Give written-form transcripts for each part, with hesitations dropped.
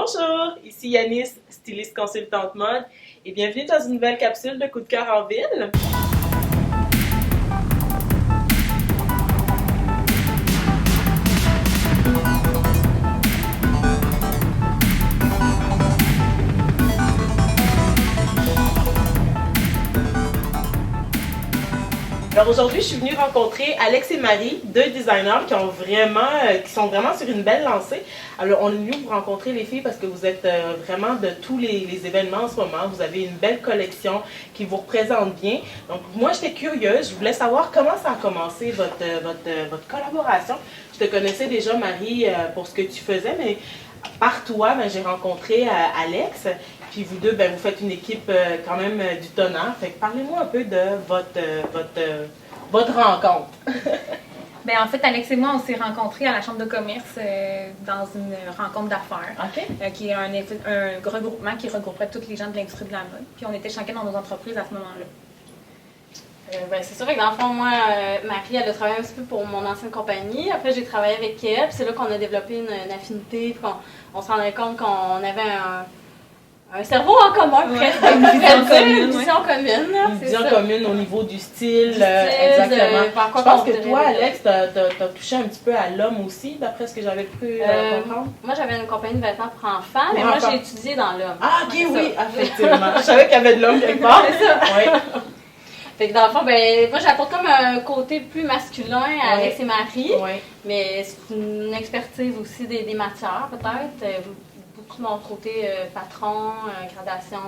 Bonjour, ici Yanis, styliste consultante mode, et bienvenue dans une nouvelle capsule de coup de cœur en ville. Alors aujourd'hui, je suis venue rencontrer Alex et Marie, deux designers qui sont vraiment sur une belle lancée. Alors on est venu vous rencontrer les filles parce que vous êtes vraiment de tous les événements en ce moment. Vous avez une belle collection qui vous représente bien. Donc moi j'étais curieuse, je voulais savoir comment ça a commencé votre collaboration. Je te connaissais déjà Marie pour ce que tu faisais, mais par toi, j'ai rencontré Alex. Puis vous deux, vous faites une équipe quand même du tonnerre. Fait que parlez-moi un peu de votre rencontre. En fait, Alex et moi, on s'est rencontrés à la Chambre de commerce dans une rencontre d'affaires, qui est un regroupement qui regrouperait toutes les gens de l'industrie de la mode. Puis on était chacun dans nos entreprises à ce moment-là. C'est sûr que dans le fond, moi, Marie, elle a travaillé un petit peu pour mon ancienne compagnie. Après, j'ai travaillé avec elle. C'est là qu'on a développé une affinité. Puis on se rendait compte qu'on avait un cerveau en commun, presque. Une vision commune. Une vision commune. Une vision commune au niveau du style. Exactement. Je pense que toi, Alex, t'as touché un petit peu à l'homme aussi, d'après ce que j'avais pu comprendre. Moi, j'avais une compagnie de vêtements pour enfants, mais moi, j'ai étudié dans l'homme. Ah, ok, oui, effectivement. Je savais qu'il y avait de l'homme quelque part. C'est ça. Oui. Fait que dans le fond, moi j'apporte comme un côté plus masculin à Alex et Marie, mais c'est une expertise aussi des matières peut-être, beaucoup de mon côté patron, gradation.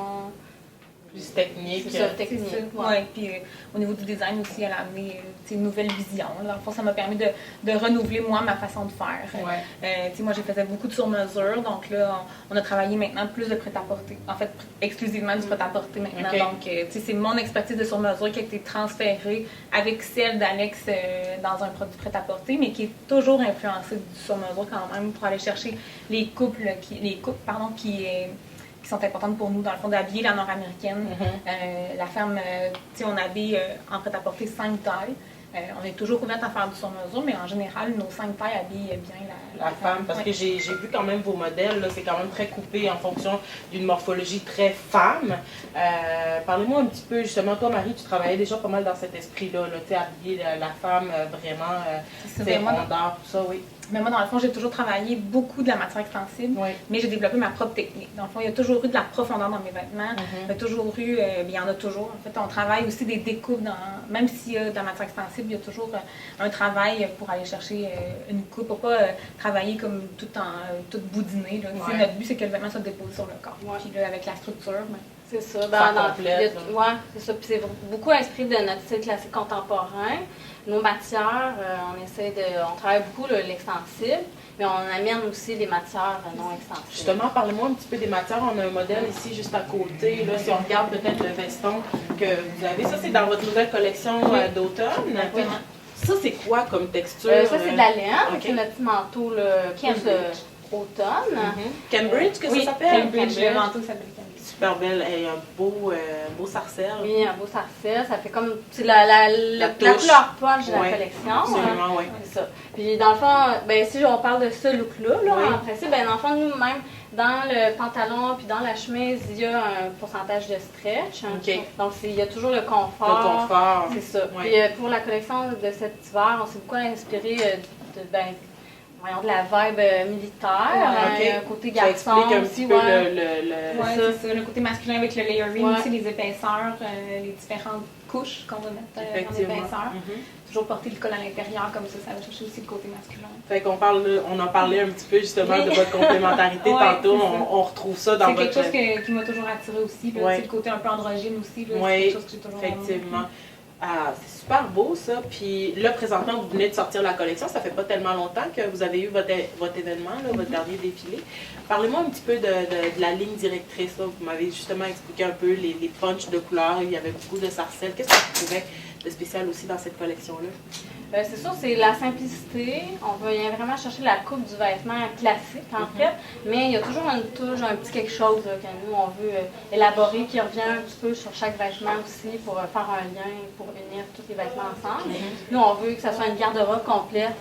Plus technique. C'est ça, technique. Puis au niveau du design aussi, elle a amené une nouvelle vision. Dans le fond, ça m'a permis de renouveler moi ma façon de faire. Moi, j'ai fait beaucoup de sur-mesure, donc là, on a travaillé maintenant plus de prêt-à-porter. En fait, exclusivement du prêt-à-porter maintenant. Donc, c'est mon expertise de sur-mesure qui a été transférée avec celle d'Alex dans un produit prêt-à-porter, mais qui est toujours influencée du sur-mesure quand même pour aller chercher les coupes qui sont importantes pour nous, dans le fond, d'habiller la nord-américaine. La femme, on habille en prêt-à-porter 5 tailles. On est toujours ouverte à faire du sur-mesure, mais en général, nos 5 tailles habillent bien la femme. Parce que j'ai vu quand même vos modèles, c'est quand même très coupé en fonction d'une morphologie très femme. Parlez-moi un petit peu, justement, toi, Marie, tu travaillais déjà pas mal dans cet esprit-là, habiller la femme vraiment, rondeur, tout ça, oui. Mais moi, dans le fond, j'ai toujours travaillé beaucoup de la matière extensible, mais j'ai développé ma propre technique. Dans le fond, il y a toujours eu de la profondeur dans mes vêtements. Il y a toujours eu, il y en a toujours. En fait, on travaille aussi des découpes, même s'il y a de la matière extensible, il y a toujours un travail pour aller chercher une coupe, pour pas travailler comme tout boudiné. Notre but, c'est que le vêtement soit déposé sur le corps. Puis là, avec la structure, c'est ça. C'est ça. Puis c'est beaucoup inspiré de notre style classique contemporain. Nos matières, on travaille beaucoup l'extensible, mais on amène aussi les matières non extensibles. Justement, parlez-moi un petit peu des matières. On a un modèle ici juste à côté. Là, si on regarde peut-être le veston que vous avez, ça c'est dans votre nouvelle collection d'automne. Ça c'est quoi comme texture? Ça c'est de la laine, c'est notre petit manteau automne. Cambridge, que ça s'appelle? Cambridge, le manteau s'appelle Cambridge. Super belle, et un beau sarcelle. Oui, un beau sarcelle, ça fait comme la couleur poche de la collection. Absolument, oui. C'est ça. Puis dans le fond, si on parle de ce look-là, en principe, dans le fond, nous-mêmes, dans le pantalon puis dans la chemise, il y a un pourcentage de stretch. Donc il y a toujours le confort. Le confort. C'est ça. Puis pour la collection de cet hiver, on s'est beaucoup inspiré de la vibe militaire, un côté garçon aussi. Le côté masculin avec le layering aussi, les épaisseurs, les différentes couches qu'on va mettre en épaisseur. Toujours porter le col à l'intérieur, comme ça va chercher aussi le côté masculin. Fait qu'on on en parlait un petit peu justement de votre complémentarité tantôt, on retrouve ça dans votre... C'est quelque chose qui m'a toujours attiré aussi, c'est le côté un peu androgyne aussi, c'est quelque chose que j'ai toujours effectivement. Ah, c'est super beau ça. Puis là, présentement, vous venez de sortir la collection. Ça fait pas tellement longtemps que vous avez eu votre événement, votre dernier défilé. Parlez-moi un petit peu de la ligne directrice. Là. Vous m'avez justement expliqué un peu les punchs de couleurs. Il y avait beaucoup de sarcelles. Qu'est-ce que vous trouvez de spécial aussi dans cette collection-là? C'est sûr, c'est la simplicité. On vient vraiment chercher la coupe du vêtement classique, en fait. Mais il y a toujours une touche, un petit quelque chose là, que nous, on veut élaborer, qui revient un petit peu sur chaque vêtement aussi pour faire un lien, pour unir tous les vêtements ensemble. Nous, on veut que ça soit une garde-robe complète.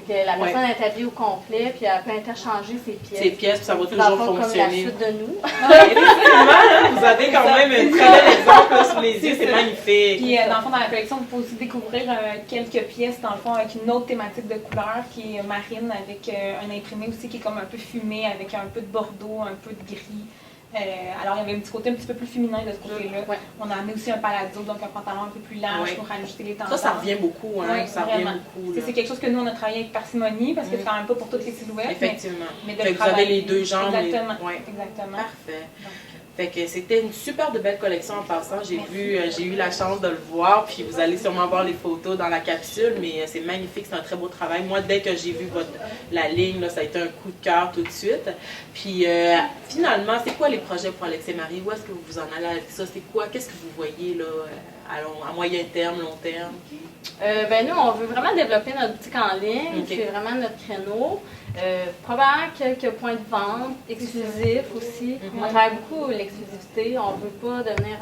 Que la personne est habillée au complet, puis elle peut interchanger ses pièces. Ses pièces, puis ça va toujours fonctionner. Comme la suite de nous. Effectivement, vous avez quand même un très bel exemple là, sous les yeux, c'est magnifique. Puis dans le fond, dans la collection, vous pouvez aussi découvrir quelques pièces, dans le fond, avec une autre thématique de couleur qui est marine, avec un imprimé aussi qui est comme un peu fumé, avec un peu de bordeaux, un peu de gris. Alors, il y avait un petit côté un petit peu plus féminin de ce côté-là. Ouais. On a amené aussi un palazzo, donc un pantalon un peu plus large pour ajuster les tendances. Ça revient beaucoup, hein? Ouais, ça revient beaucoup. C'est quelque chose que nous, on a travaillé avec parcimonie, parce que c'est quand même pas pour toutes les silhouettes. Effectivement. Mais vous avez les deux jambes. Exactement. Exactement. Parfait. Fait que c'était une super de belle collection en passant. J'ai eu la chance de le voir, puis vous allez sûrement voir les photos dans la capsule, mais c'est magnifique, c'est un très beau travail. Moi, dès que j'ai vu la ligne, là, ça a été un coup de cœur tout de suite. Puis finalement, c'est quoi les projets pour Alex et Marie? Où est-ce que vous vous en allez avec ça? C'est quoi? Qu'est-ce que vous voyez là, à moyen terme, long terme? Nous, on veut vraiment développer notre boutique en ligne. C'est vraiment notre créneau. Probablement quelques points de vente exclusifs aussi. On travaille beaucoup l'exclusivité. On ne veut pas devenir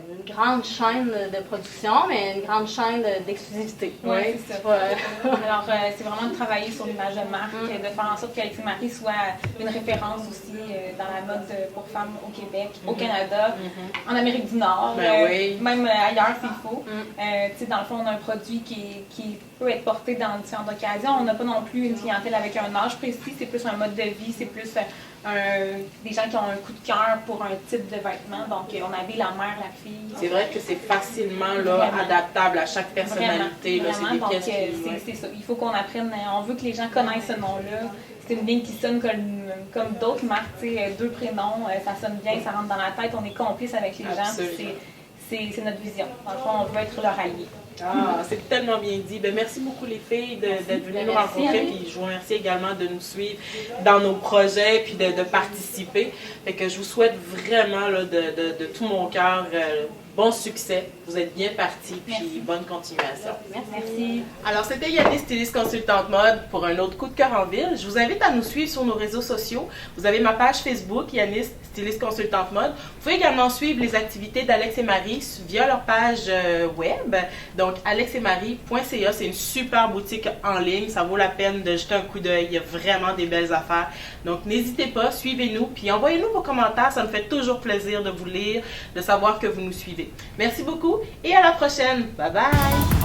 une grande chaîne de production, mais une grande chaîne d'exclusivité. Oui, c'est ça. Alors, c'est vraiment de travailler sur l'image de marque, de faire en sorte qu'Alex et Marie soit une référence aussi dans la mode pour femmes au Québec, au Canada, en Amérique du Nord, même ailleurs s'il faut. Dans le fond, on a un produit qui peut être porté dans différentes occasions. On n'a pas non plus une clientèle avec un âge précis, c'est plus un mode de vie, c'est plus des gens qui ont un coup de cœur pour un type de vêtement. Donc, on habille la mère, la fille. C'est vrai que c'est facilement là, adaptable à chaque personnalité. Vraiment. Donc, c'est ça. Il faut qu'on apprenne. On veut que les gens connaissent ce nom-là. C'est une ligne qui sonne comme d'autres marques. Deux prénoms, ça sonne bien, ça rentre dans la tête. On est complice avec les gens. C'est notre vision. Dans le fond, on veut être leur allié. Ah, c'est tellement bien dit. Ben, merci beaucoup les filles d'être venues nous rencontrer. Puis je vous remercie également de nous suivre dans nos projets puis de participer. Fait que je vous souhaite vraiment là, de tout mon cœur bon succès. Vous êtes bien partis. Puis bonne continuation. Merci. Alors c'était Yanis, styliste consultante mode pour un autre coup de cœur en ville. Je vous invite à nous suivre sur nos réseaux sociaux. Vous avez ma page Facebook Yanis, styliste consultante mode. Vous pouvez également suivre les activités d'Alex et Marie via leur page web. Donc, alexetmarie.ca, c'est une super boutique en ligne. Ça vaut la peine de jeter un coup d'œil. Il y a vraiment des belles affaires. Donc, n'hésitez pas, suivez-nous. Puis, envoyez-nous vos commentaires. Ça me fait toujours plaisir de vous lire, de savoir que vous nous suivez. Merci beaucoup et à la prochaine. Bye bye!